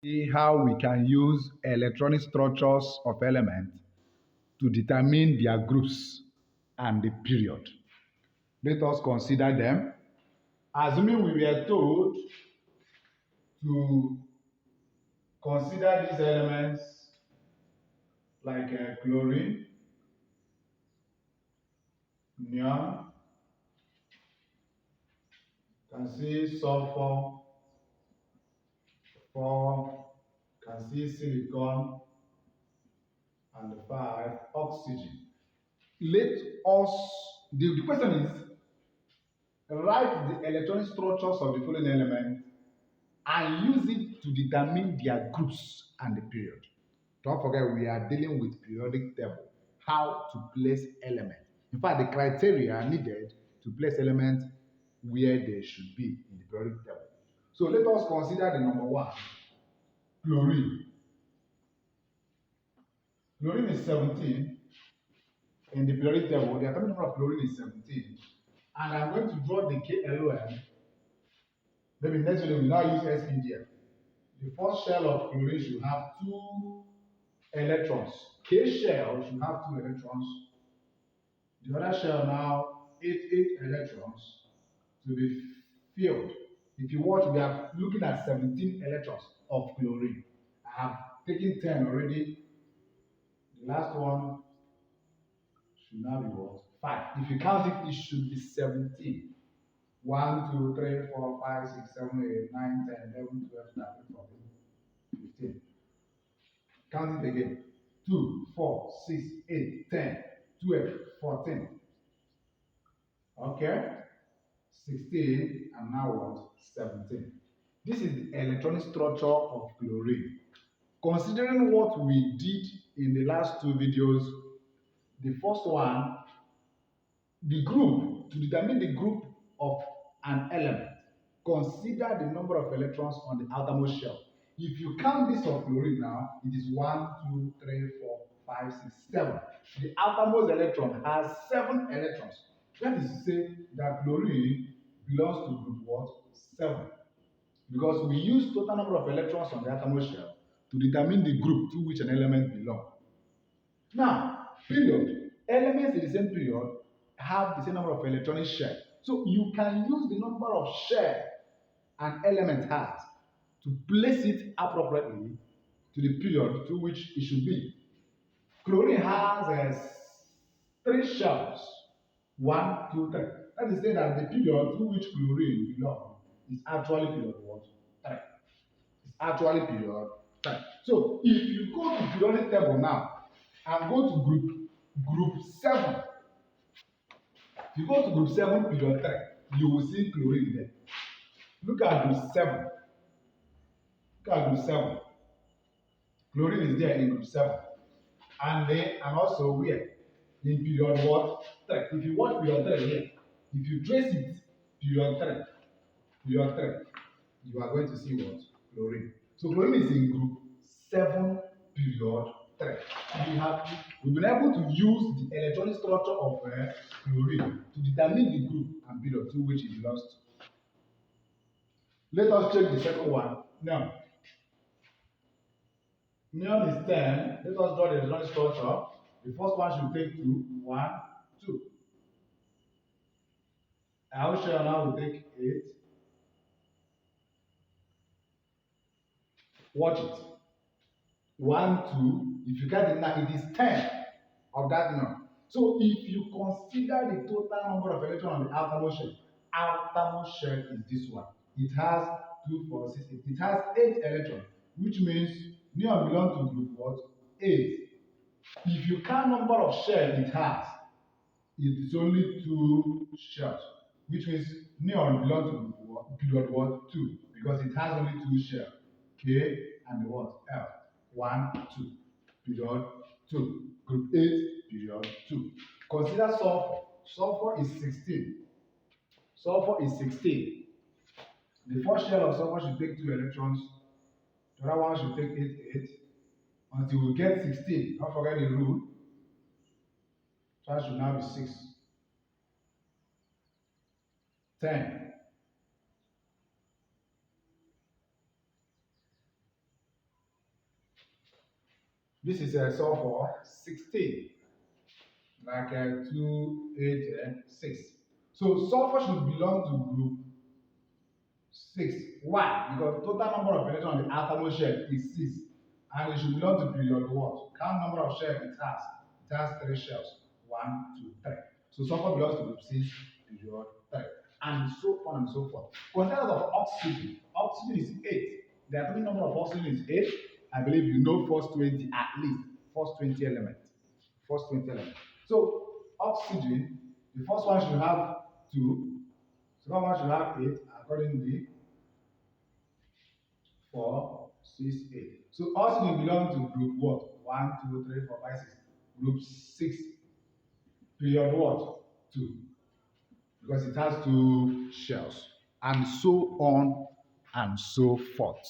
See how we can use electronic structures of elements to determine their groups and the period. Let us consider them. Assuming we were told to consider these elements like chlorine, neon, can see sulfur, four, can see silicon, and five, oxygen. Let the question is, write the electronic structures of the following elements and use it to determine their groups and the period. Don't forget, we are dealing with periodic table, how to place elements. In fact, the criteria needed to place elements where they should be in the periodic table. So let us consider the number one, chlorine. Chlorine is 17 in the periodic table. The atomic number of chlorine is 17. And I'm going to draw the KLOM. Maybe next video we now use SPDF. The first shell of chlorine should have two electrons. K shell should have two electrons. The other shell now eight electrons to be filled. If you watch, we are looking at 17 electrons of chlorine. I have taken 10 already. The last one should now be what? 5. If you count it, it should be 17. 1, 2, 3, 4, 5, 6, 7, 8, 9, 10, 11, 12, 13, 14, 15. Count it again. 2, 4, 6, 8, 10, 12, 14. Okay? 16 and now what? 17. This is the electronic structure of chlorine. Considering what we did in the last two videos, the first one, the group, to determine the group of an element, consider the number of electrons on the outermost shell. If you count this of chlorine now, it is 1, 2, 3, 4, 5, 6, 7. The outermost electron has 7 electrons. That is to say that chlorine belongs to group what? 7. Because we use total number of electrons on the outermost shell to determine the group to which an element belongs. Now, period. Elements in the same period have the same number of electronic shell. So you can use the number of shell an element has to place it appropriately to the period to which it should be. Chlorine has 3 shells. 1, 2, 3. That is saying that the period to which chlorine belongs is actually period what? 3. It's actually period 3. So if you go to periodic table now and go to group 7, if you go to group 7 period 3, you will see chlorine there. Look at group 7. Look at group 7. Chlorine is there in group 7. And also where? In period what? 3. If you watch period 3 here, if you trace it, period 3, you are going to see what? Chlorine. So chlorine is in group 7, period 3. We've been able to use the electronic structure of chlorine to determine the group and period to which it belongs to. Let us check the second one. Now, neon is 10. Let us draw the electronic structure. The first one should take 2. 1, 2. Our shell now will take 8. Watch it. 1, 2. If you get it now, it is 10 of that number. So if you consider the total number of electrons on the outermost shell is this one. It has 2, 4, 6, 8. It has 8 electrons, which means neon belongs to group what? 8. If you count number of shells it has, it is only 2 shells, which means neon belongs to group what? Period what? 2, because it has only 2 shells. K and the what? L. 1, 2. Period 2. Group 8, period 2. Consider sulfur. Sulfur is 16. Sulfur is 16. The first shell of sulfur should take 2 electrons. The other one should take 8 until we get 16. Don't forget the rule. So that should now be 6. 10. This is sulfur 16, like 2, 8, 6. So sulfur should belong to group 6. Why? Because total number of electrons on the outermost shell is 6. And it should belong to period what? Count number of shells it has. It has 3 shells. 1, 2, 3. So sulfur belongs to group 6, period 3. And so on and so forth. Consider of oxygen. Oxygen is 8. The atomic number of oxygen is 8. I believe you know first 20 at least. First 20 elements. First 20 elements. So oxygen, the first one should have 2. Second one should have 8 accordingly. 4, 6, 8. So oxygen belongs to group what? 1, 2, 3, 4, 5, 6. Group 6, period what? 2. Because it has 2 shells. And so on and so forth.